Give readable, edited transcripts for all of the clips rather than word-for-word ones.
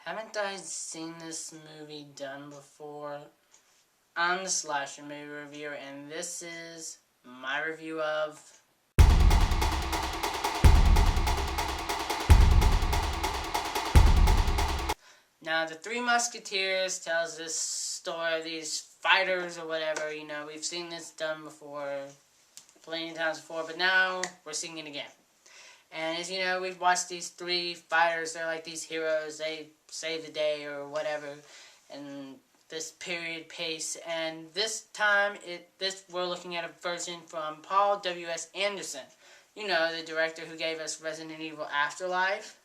Haven't I seen this movie done before? I'm the Slasher Movie Reviewer, and this is my review of... Now, The Three Musketeers tells this story of these fighters or whatever. You know, we've seen this done before, plenty of times before, but now we're seeing it again. And as you know, we've watched these three fighters. They're like these heroes. They save the day or whatever in this period pace. And this time, we're looking at a version from Paul W.S. Anderson. You know, the director who gave us Resident Evil Afterlife.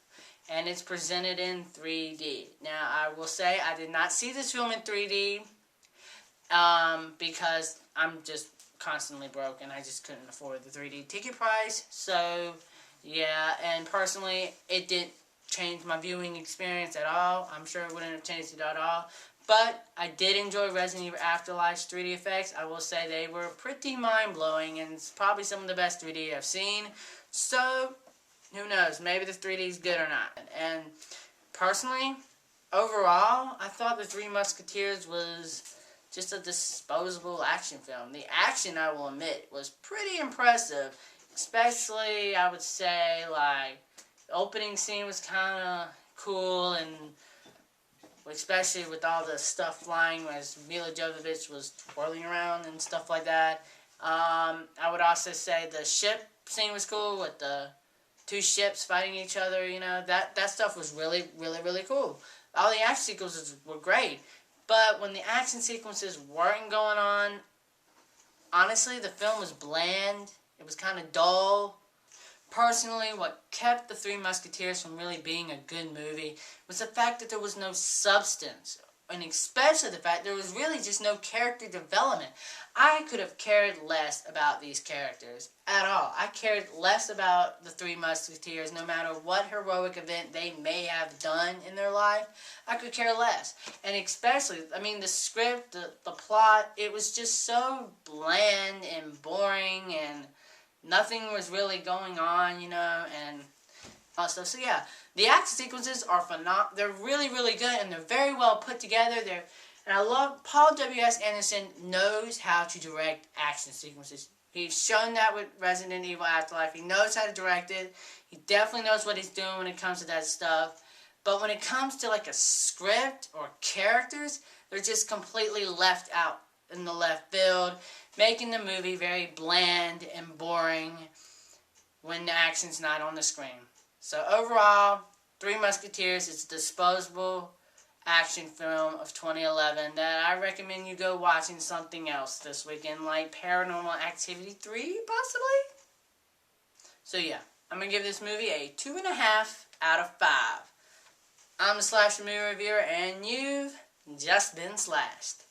And it's presented in 3D. Now, I will say I did not see this film in 3D because I'm just constantly broke and I just couldn't afford the 3D ticket price. So... yeah, and personally, it didn't change my viewing experience at all. I'm sure it wouldn't have changed it at all. But I did enjoy Resident Evil Afterlife's 3D effects. I will say they were pretty mind-blowing, and it's probably some of the best 3D I've seen. So, who knows? Maybe the 3D is good or not. And personally, overall, I thought The Three Musketeers was just a disposable action film. The action, I will admit, was pretty impressive. Especially, I would say, like, the opening scene was kind of cool, and especially with all the stuff flying as Mila Jovovich was twirling around and stuff like that. I would also say the ship scene was cool with the two ships fighting each other, you know. That stuff was really, really, really cool. All the action sequences were great, but when the action sequences weren't going on, honestly, the film was bland. It was kind of dull. Personally, what kept The Three Musketeers from really being a good movie was the fact that there was no substance. And especially the fact there was really just no character development. I could have cared less about these characters at all. I cared less about The Three Musketeers no matter what heroic event they may have done in their life. I could care less. And especially, I mean, the script, the plot, it was just so bland and boring and... nothing was really going on, you know, and all stuff. So yeah, the action sequences are phenomenal. They're really, really good, and they're very well put together. And I love Paul W.S. Anderson knows how to direct action sequences. He's shown that with Resident Evil Afterlife. He knows how to direct it. He definitely knows what he's doing when it comes to that stuff. But when it comes to like a script or characters, they're just completely left out in the left field, making the movie very bland and boring when the action's not on the screen. So overall, Three Musketeers is a disposable action film of 2011 that I recommend you go watching something else this weekend, like Paranormal Activity 3, possibly? So yeah, I'm going to give this movie a 2.5 out of 5. I'm the Slasher Movie Reviewer, and you've just been slashed.